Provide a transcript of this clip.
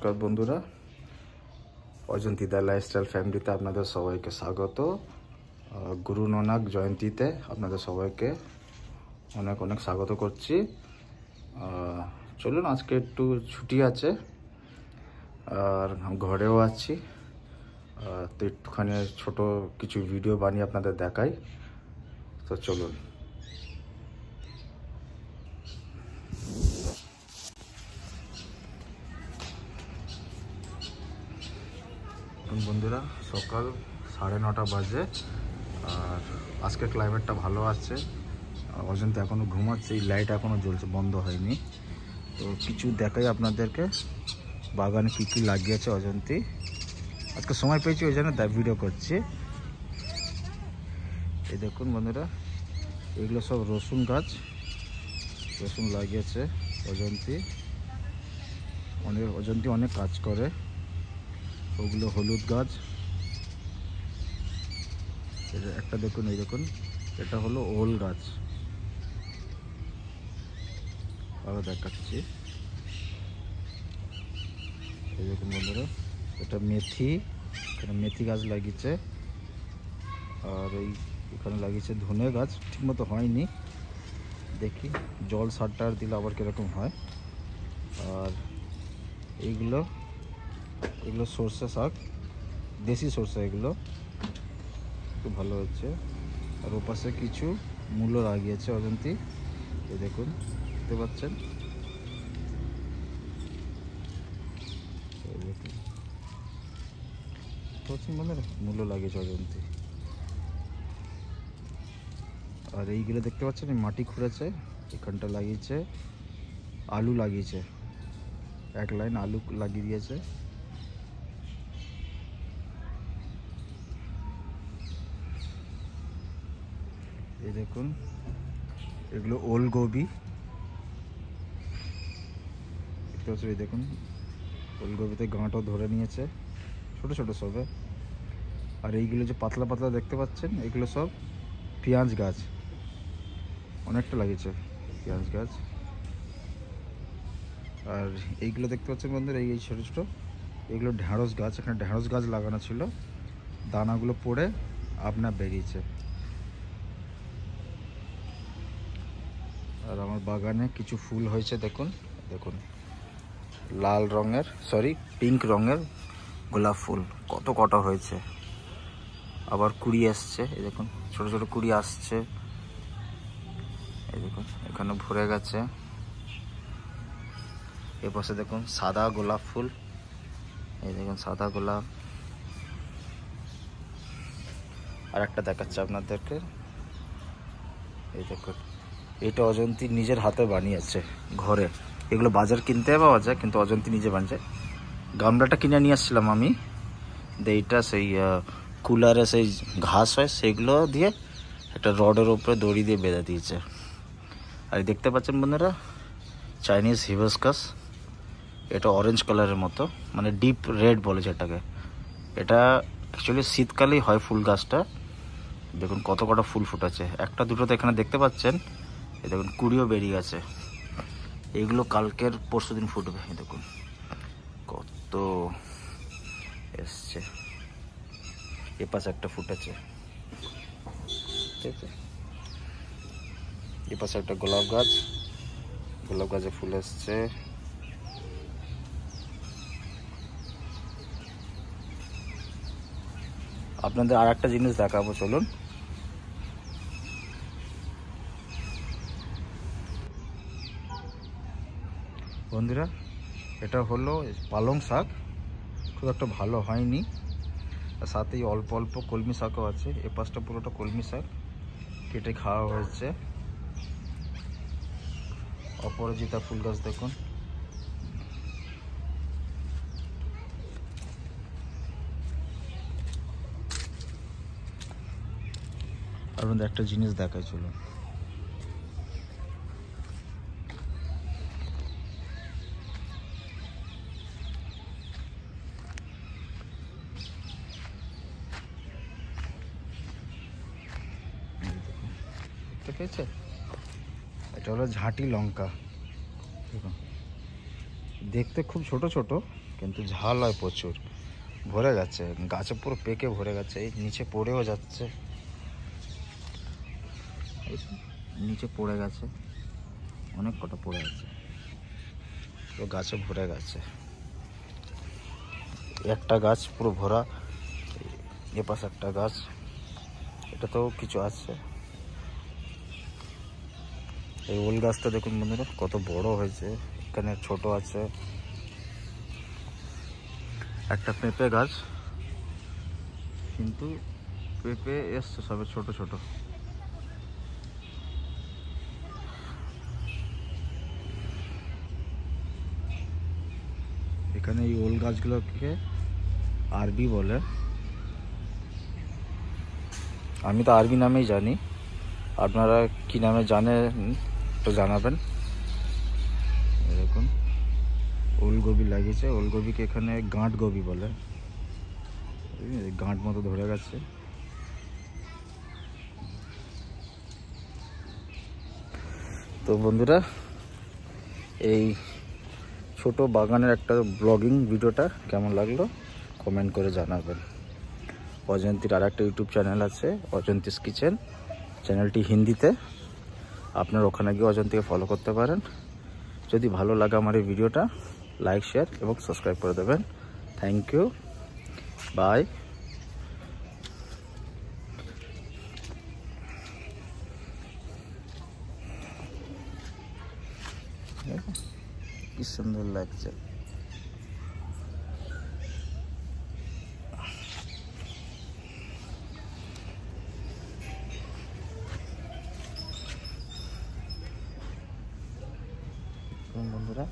নমস্কার বন্ধুরা, অজন্তিদা লাইফস্টাইল ফ্যামিলিতে আপনাদের সবাইকে স্বাগত। গুরু নানক জয়ন্তীতে আপনাদের সবাইকে অনেক অনেক স্বাগত করছি। চলুন, আজকে একটু ছুটি আছে আর ঘরেও আছি, তো একটুখানি ছোট কিছু ভিডিও বানিয়ে আপনাদের দেখাই। তো চলুন। বন্ধুরা, সকাল 9:30 বাজে আর আজকে ক্লাইমেটটা ভালো আছে। অজন্তি এখনও ঘুমাচ্ছে, এই লাইট এখনও জ্বলছে, বন্ধ হয়নি। তো কিছু দেখাই আপনাদেরকে, বাগানে কী কী লাগিয়েছে অজন্তি। আজকে সময় পেয়েছি ওই জন্য ভিডিও করছি। এই দেখুন বন্ধুরা, এগুলো সব রসুন গাছ, রসুন লাগিয়েছে অজন্তি। অজন্তি অনেক কাজ করে। ওগুলো হলুদ গাছ, এটা একটা দেখুন, এই দেখুন এটা হলো ওল গাছ। আরও দেখাচ্ছি, এই দেখুন বন্ধুরা, এটা মেথি, এখানে মেথি গাছ লাগিয়েছে। আর এখানে লাগিয়েছে ধনে গাছ, ঠিকমতো হয়নি, দেখি জল সারটার দিলে আবার কীরকম হয়। আর এইগুলো সর্ষে শাক, দেশি সর্ষে, এগুলো খুব ভালো হচ্ছে। আর ওপাশে কিছু মূলো লাগিয়েছে অজন্তি, এই দেখুন, দেখতে পাচ্ছেন। বন্ধুরা, মূলো লাগিয়েছে অজন্তি। আর এইগুলো দেখতে পাচ্ছেন, মাটি খুঁড়েছে, এখানটা লাগিয়েছে আলু, লাগিয়েছে এক লাইন আলু লাগিয়ে দিয়েছে। এই দেখুন, এগুলো ওলকপি দেখতে পাচ্ছেন। এই দেখুন, ওলকপিতে গাঁটও ধরে নিয়েছে, ছোট ছোট সবে। আর এইগুলো যে পাতলা পাতলা দেখতে পাচ্ছেন, এগুলো সব পেঁয়াজ গাছ, অনেকটা লাগিয়েছে পেঁয়াজ গাছ। আর এইগুলো দেখতে পাচ্ছেন বন্ধুরা, এই ছোটো ছোটো, এগুলো ঢ্যাঁড়স গাছ। এখানে ঢ্যাঁড়স গাছ লাগানো ছিল, দানাগুলো পড়ে আপনার বেরিয়েছে। আর আমার বাগানে কিছু ফুল হয়েছে, দেখুন দেখুন, লাল রঙের, পিঙ্ক রঙের গোলাপ ফুল কত কটা হয়েছে। আবার কুড়ি আসছে, এই দেখুন ছোট ছোট কুড়ি আসছে। এই দেখুন, এখানে ভরে গেছে। এ পাশে দেখুন সাদা গোলাপ ফুল, এই দেখুন সাদা গোলাপ। আর একটা দেখাচ্ছে আপনাদেরকে, এই দেখুন, এটা অজন্তি নিজের হাতে বানিয়েছে ঘরে। এগুলো বাজার কিনতে পাওয়া যায়, কিন্তু অজন্তি নিজে বানিয়েছে। গামলাটা কিনে নিয়ে আসছিলাম আমি, এইটা সেই কুলারে সেই ঘাস হয়, সেগুলো দিয়ে একটা রডের উপরে দড়ি দিয়ে বেঁধে দিয়েছে। আর দেখতে পাচ্ছেন বন্ধুরা, চাইনিজ হিবিস্কাস, এটা অরেঞ্জ কালারের মতো, মানে ডিপ রেড বলে যেটাকে। এটা অ্যাকচুয়ালি শীতকালেই হয় ফুল গাছটা। দেখুন কত কটা ফুল ফুটেছে, একটা দুটো তো এখানে দেখতে পাচ্ছেন। এই দেখুন কুড়িও বেরিয়ে গেছে। এইগুলো কালকের পরশুদিন ফুটবে। এই দেখুন কত এসছে। এ পাশে একটা ফুটেছে, ঠিক আছে। এ পাশে একটা গোলাপ গাছ, গোলাপ গাছে ফুল এসছে। আপনাদের আর একটা জিনিস দেখাবো, চলুন। বন্ধুরা, এটা হলো পালং শাক, খুব একটা ভালো হয়নি। আর সাথেই অল্প অল্প কলমি শাকও আছে। এ পাশটা পুরোটা কলমি শাক, কেটে খাওয়া হয়েছে। অপরাজিতা ফুল গাছ দেখুন, আপনাদের একটা জিনিস দেখাই, চলুন। ঠিক আছে, এটা হলো ঝাঁটি লঙ্কা। দেখুন, দেখতে খুব ছোট ছোট, কিন্তু ঝাল হয় প্রচুর, ভরে গেছে গাছে, পুরো পেকে ভরে গেছে। এই নিচে পড়েও যাচ্ছে, নিচে পড়ে গেছে, অনেক কটা পড়ে গেছে, পুরো গাছে ভরে গেছে। একটা গাছ পুরো ভরা, এপাশ একটা গাছ, এটাতেও কিছু আছে। এই ওল গাছটা দেখুন বন্ধুরা কত বড় হয়েছে, এখানে ছোট আছে। একটা পেঁপে গাছ, কিন্তু পেঁপে এসছে সবে ছোট ছোট। এখানে এই ওল গাছগুলোকে আরবি বলে, আমি তো আরবি নামেই জানি, আপনারা কি নামে জানেন তো জানাবেন। এরকম ওলকপি লাগিয়েছে, ওলকপিকে এখানে গাঁট কপি বলে, গাঁট মতো ধরে গেছে। তো বন্ধুরা, এই ছোট বাগানের একটা ব্লগিং ভিডিওটা কেমন লাগলো কমেন্ট করে জানাবেন। অজন্তীর আর একটা ইউটিউব চ্যানেল আছে, অজন্তীস কিচেন, চ্যানেলটি হিন্দিতে, আপনার ওখানে গিয়ে অজন্তীকে ফলো করতে পারেন। যদি ভালো লাগে আমার এই ভিডিওটা, লাইক শেয়ার এবং সাবস্ক্রাইব করে দেবেন। Thank you, bye. কি সুন্দর লাগছে। বন্ধুরা